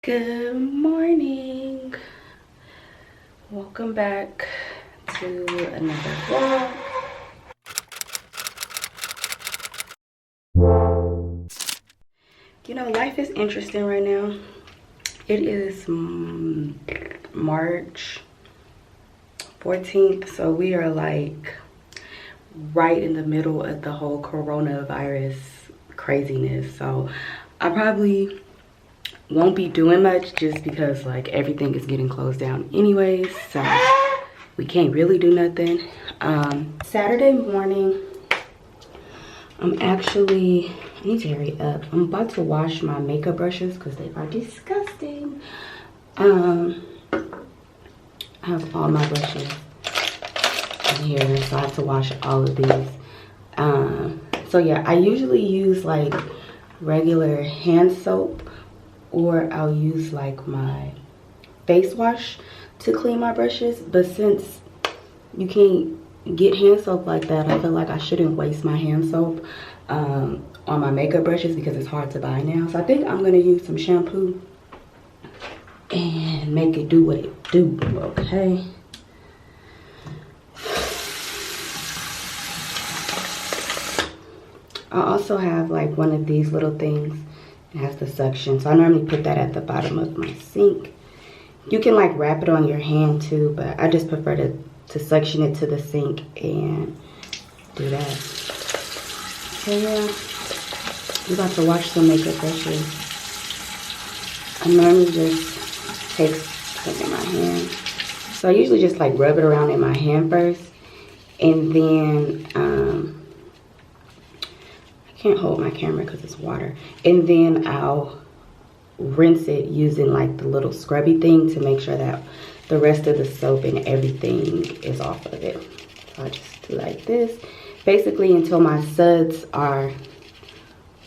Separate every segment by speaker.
Speaker 1: Good morning. Welcome back to another vlog. You know, life is interesting right now. It is March 14th, so we are like right in the middle of the whole coronavirus craziness. So I probably won't be doing much just because like everything is getting closed down anyways, so we can't really do nothing. Saturday morning, I need to hurry up. I'm about to wash my makeup brushes because they are disgusting. I have all my brushes in here, so I have to wash all of these. So yeah, I usually use like regular hand soap, or I'll use like my face wash to clean my brushes. But since you can't get hand soap like that, I feel like I shouldn't waste my hand soap on my makeup brushes because it's hard to buy now. So I think I'm gonna use some shampoo and make it do what it do, okay? I also have like one of these little things. It has the suction, so I normally put that at the bottom of my sink. You can like wrap it on your hand too, but I just prefer to suction it to the sink and do that. So yeah, I'm about to wash some makeup brushes. I normally just take some in my hand. So I usually just like rub it around in my hand first, and then I can't hold my camera because it's water, and then I'll rinse it using like the little scrubby thing to make sure that the rest of the soap and everything is off of it. So I just do like this basically until my suds are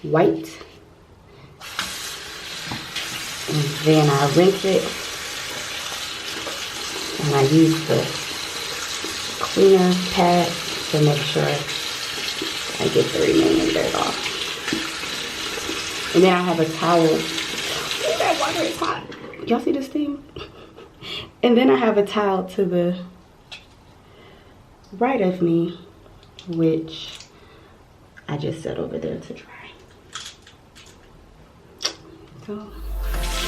Speaker 1: white, and then I rinse it and I use the cleaner pad to make sure I get the remaining dirt off. And then I have a towel. Ooh, that water is hot. Y'all see this thing? And then I have a towel to the right of me, which I just set over there to dry. So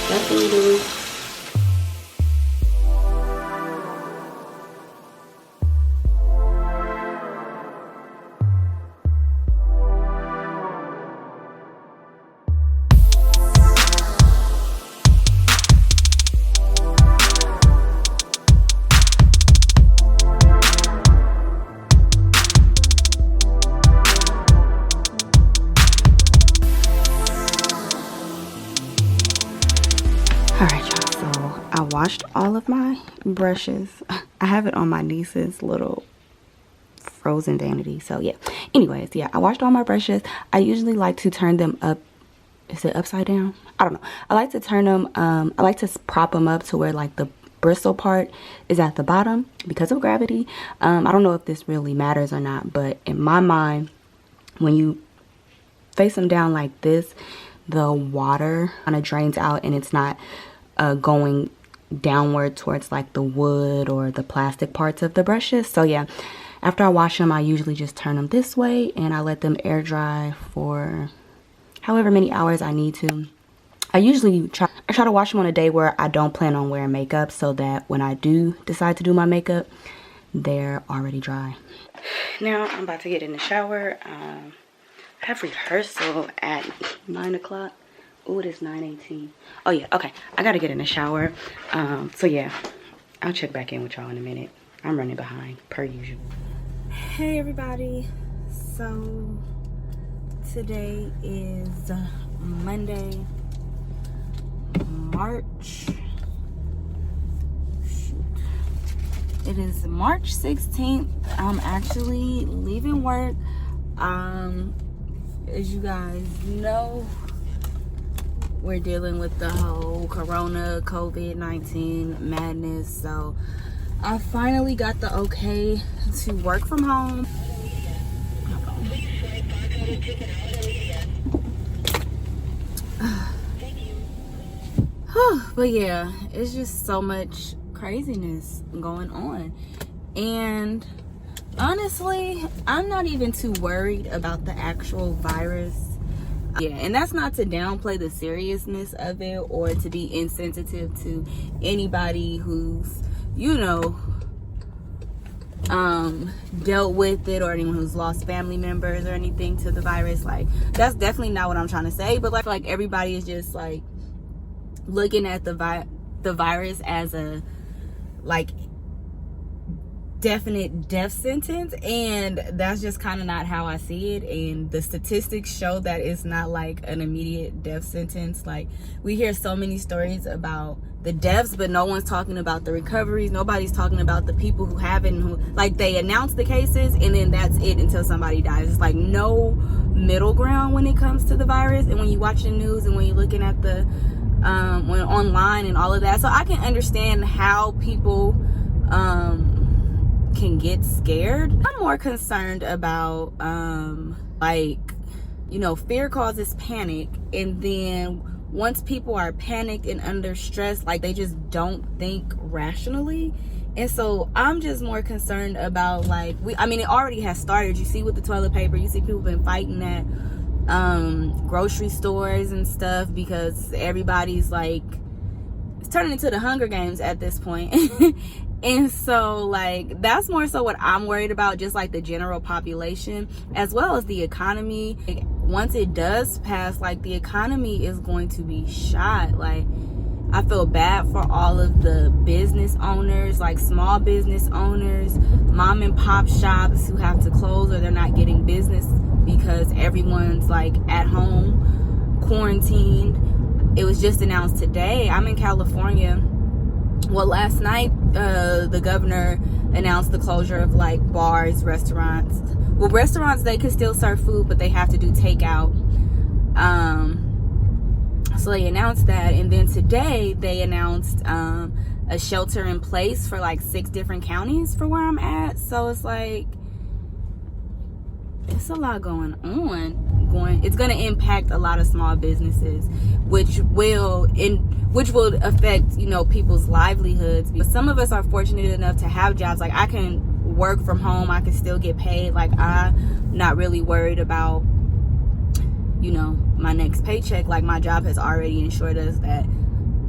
Speaker 1: that's what we do. I washed all of my brushes. I have it on my niece's little frozen vanity. So yeah. Anyways, yeah, I washed all my brushes. I usually like to turn them up. Is it upside down? I don't know. I like to turn them, I like to prop them up to where like the bristle part is at the bottom because of gravity. I don't know if this really matters or not, but in my mind, when you face them down like this, the water kind of drains out and it's not going downward towards like the wood or the plastic parts of the brushes. So yeah, after I wash them, I usually just turn them this way and I let them air dry for however many hours I need to. I try to wash them on a day where I don't plan on wearing makeup, so that when I do decide to do my makeup, they're already dry. Now I'm about to get in the shower. I have rehearsal at 9 o'clock. Oh, it is 9:18. Oh yeah, okay. I gotta get in the shower. So yeah, I'll check back in with y'all in a minute. I'm running behind, per usual. Hey everybody. So today is Monday, It is March 16th. I'm actually leaving work. As you guys know, we're dealing with the whole corona COVID-19 madness, so I finally got the okay to work from home. But yeah, it's just so much craziness going on. And honestly, I'm not even too worried about the actual virus. Yeah, and that's not to downplay the seriousness of it or to be insensitive to anybody who's, you know, dealt with it, or anyone who's lost family members or anything to the virus. Like, that's definitely not what I'm trying to say. But like everybody is just like looking at the virus as a like definite death sentence, and that's just kind of not how I see it. And the statistics show that it's not like an immediate death sentence. Like, we hear so many stories about the deaths, but no one's talking about the recoveries. Nobody's talking about the people who haven't, who, like, they announce the cases and then that's it until somebody dies. It's like no middle ground when it comes to the virus. And when you watch the news and when you're looking at the when online and all of that, so I can understand how people can get scared. I'm more concerned about like, you know, fear causes panic, and then once people are panicked and under stress, like, they just don't think rationally. And so I'm just more concerned about, like, I mean, it already has started. You see with the toilet paper, you see people been fighting at grocery stores and stuff, because everybody's like, it's turning into the Hunger Games at this point. And so, like, that's more so what I'm worried about, just like the general population, as well as the economy. Like, once it does pass, like, the economy is going to be shot. Like, I feel bad for all of the business owners, like small business owners, mom and pop shops who have to close or they're not getting business because everyone's like at home, quarantined. It was just announced today. I'm in California. Well, last night, the governor announced the closure of like bars, restaurants. Well, restaurants, they can still serve food, but they have to do takeout. So they announced that, and then today they announced a shelter in place for like 6 different counties for where I'm at. So it's like, it's a lot going on. It's going to impact a lot of small businesses, which will affect, you know, people's livelihoods. But some of us are fortunate enough to have jobs. Like, I can work from home, I can still get paid. Like, I'm not really worried about, you know, my next paycheck. Like, my job has already ensured us that,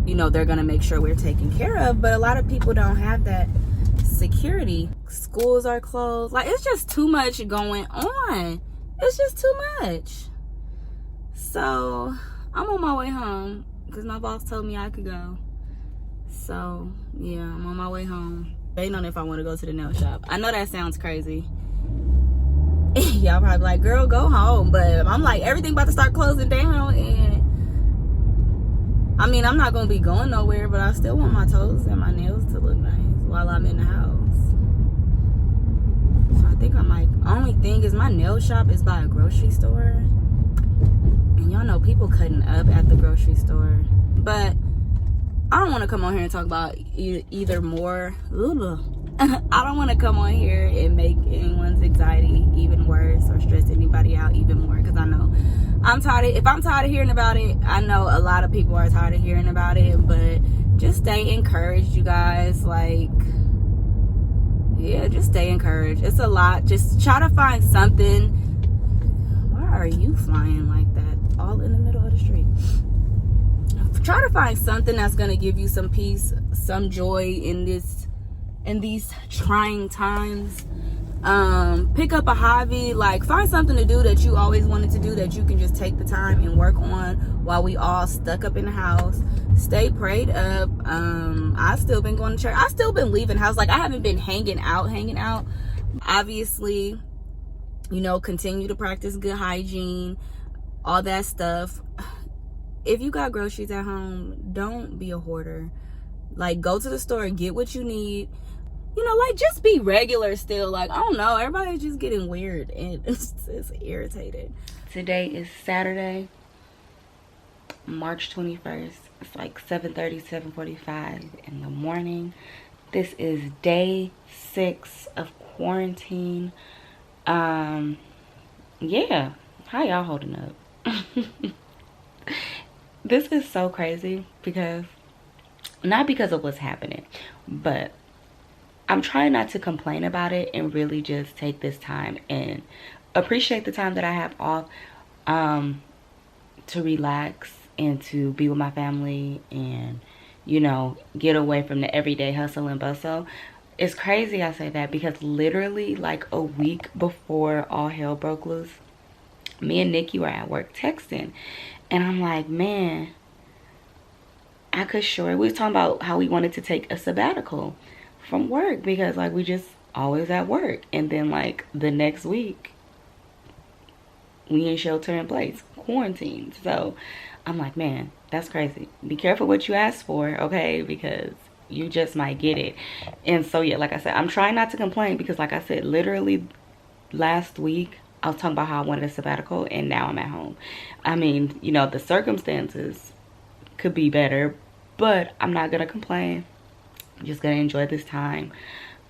Speaker 1: you know, they're gonna make sure we're taken care of. But a lot of people don't have that security. Schools are closed. Like, it's just too much going on. It's just too much. So I'm on my way home because my boss told me I could go. So yeah, I'm on my way home. They don't know if I want to go to the nail shop. I know that sounds crazy. Y'all probably like, girl, go home. But I'm like, everything about to start closing down, and I mean, I'm not gonna be going nowhere, but I still want my toes and my nails to look nice while I'm in the house. So I think I might. Only thing is, my nail shop is by a grocery store, and y'all know people cutting up at the grocery store. But I don't want to come on here and talk about either more. I don't want to come on here and make anyone's anxiety even worse or stress anybody out even more, because I know I'm tired. If I'm tired of hearing about it, I know a lot of people are tired of hearing about it. But just stay encouraged, you guys. Like, yeah, just stay encouraged. It's a lot. Just try to find something. Why are you flying like that all in the middle of the street? Try to find something that's going to give you some peace, some joy in these trying times. Pick up a hobby. Like, find something to do that you always wanted to do that you can just take the time and work on while we all stuck up in the house. Stay prayed up. I've still been going to church. I've still been leaving house. Like, I haven't been hanging out. Obviously, you know, continue to practice good hygiene, all that stuff. If you got groceries at home, don't be a hoarder. Like, go to the store and get what you need. You know, like, just be regular still. Like, I don't know, everybody's just getting weird and it's irritated. Today is Saturday, March 21st. It's like 7:30, 7:45 in the morning. This is day 6 of quarantine. Yeah, how y'all holding up? This is so crazy because not because of what's happening, but I'm trying not to complain about it and really just take this time and appreciate the time that I have off, to relax and to be with my family and, you know, get away from the everyday hustle and bustle. It's crazy I say that because literally like a week before all hell broke loose, me and Nikki were at work texting, and I'm like, man, I could sure, we was talking about how we wanted to take a sabbatical from work because like we just always at work, and then like the next week we in shelter in place, quarantined. So I'm like, man, that's crazy. Be careful what you ask for, okay, because you just might get it. And so yeah, like I said, I'm trying not to complain because like I said, literally last week I was talking about how I wanted a sabbatical, and now I'm at home. I mean, you know, the circumstances could be better, but I'm not gonna complain. I'm just gonna enjoy this time.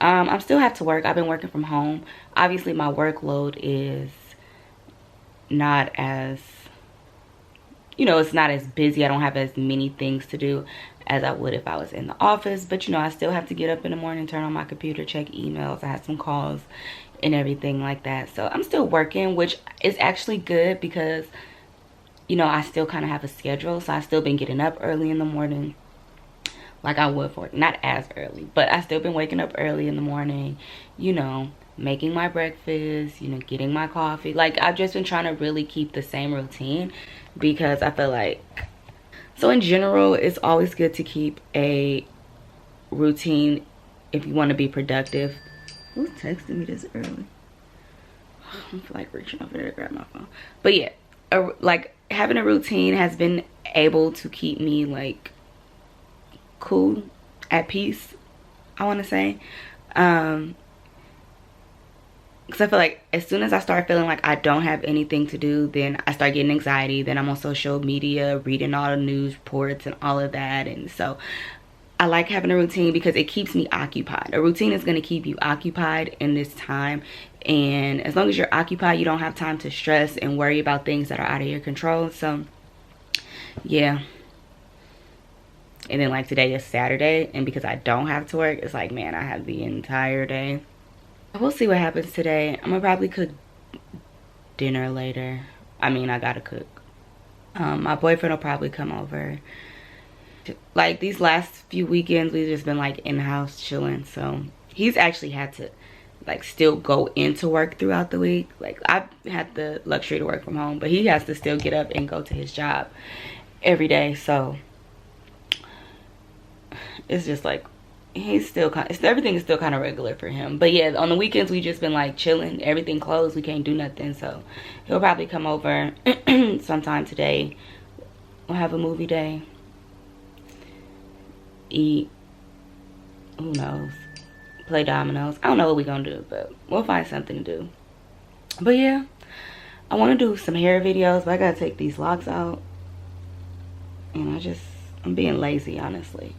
Speaker 1: I still have to work. I've been working from home. Obviously my workload is not as, you know, it's not as busy. I don't have as many things to do as I would if I was in the office, but you know, I still have to get up in the morning, turn on my computer, check emails. I had some calls and everything like that. So I'm still working, which is actually good because, you know, I still kind of have a schedule. So I've still been getting up early in the morning like I would for work. Not as early, but I still been waking up early in the morning, you know, making my breakfast, you know, getting my coffee. Like I've just been trying to really keep the same routine because I feel like, so in general, it's always good to keep a routine if you want to be productive. Who's texting me this early? I feel like reaching over there to grab my phone. But yeah, like having a routine has been able to keep me like cool, at peace, I want to say. Because I feel like as soon as I start feeling like I don't have anything to do, then I start getting anxiety. Then I'm on social media reading all the news reports and all of that. And so I like having a routine because it keeps me occupied. A routine is going to keep you occupied in this time. And as long as you're occupied, you don't have time to stress and worry about things that are out of your control. So yeah. And then like today is Saturday, and because I don't have to work, it's like, man, I have the entire day. We'll see what happens today. I'm gonna probably cook dinner later. I mean, I gotta cook. My boyfriend will probably come over. Like these last few weekends, we've just been like in the house chilling. So he's actually had to like still go into work throughout the week. Like I've had the luxury to work from home, but he has to still get up and go to his job every day. So it's just like, he's still kind of, everything is still kind of regular for him. But yeah, on the weekends we just been like chilling, everything closed, we can't do nothing. So he'll probably come over sometime today. We'll have a movie day, eat, who knows, play dominoes. I don't know what we're gonna do, but we'll find something to do. But yeah, I want to do some hair videos, but I gotta take these locks out, and I'm being lazy, honestly,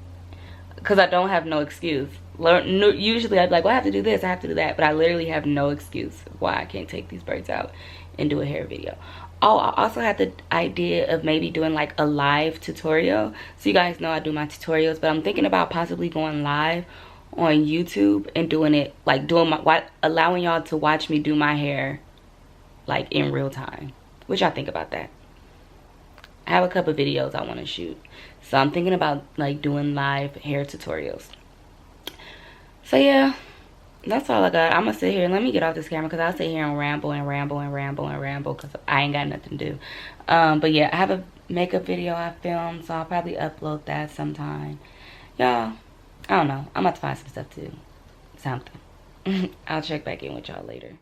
Speaker 1: because I don't have no excuse. Usually I'd be like, well, I have to do this, I have to do that, but I literally have no excuse why I can't take these braids out and do a hair video. Oh, I also had the idea of maybe doing like a live tutorial. So you guys know I do my tutorials, but I'm thinking about possibly going live on YouTube and doing it, like allowing y'all to watch me do my hair like in real time. What y'all think about that? I have a couple videos I want to shoot, so I'm thinking about like doing live hair tutorials. So yeah, that's all I got. I'm gonna sit here and let me get off this camera because I'll sit here and ramble and ramble and ramble and ramble because I ain't got nothing to do. But yeah, I have a makeup video I filmed, so I'll probably upload that sometime. Y'all, I don't know, I'm about to find some stuff to do, something. I'll check back in with y'all later.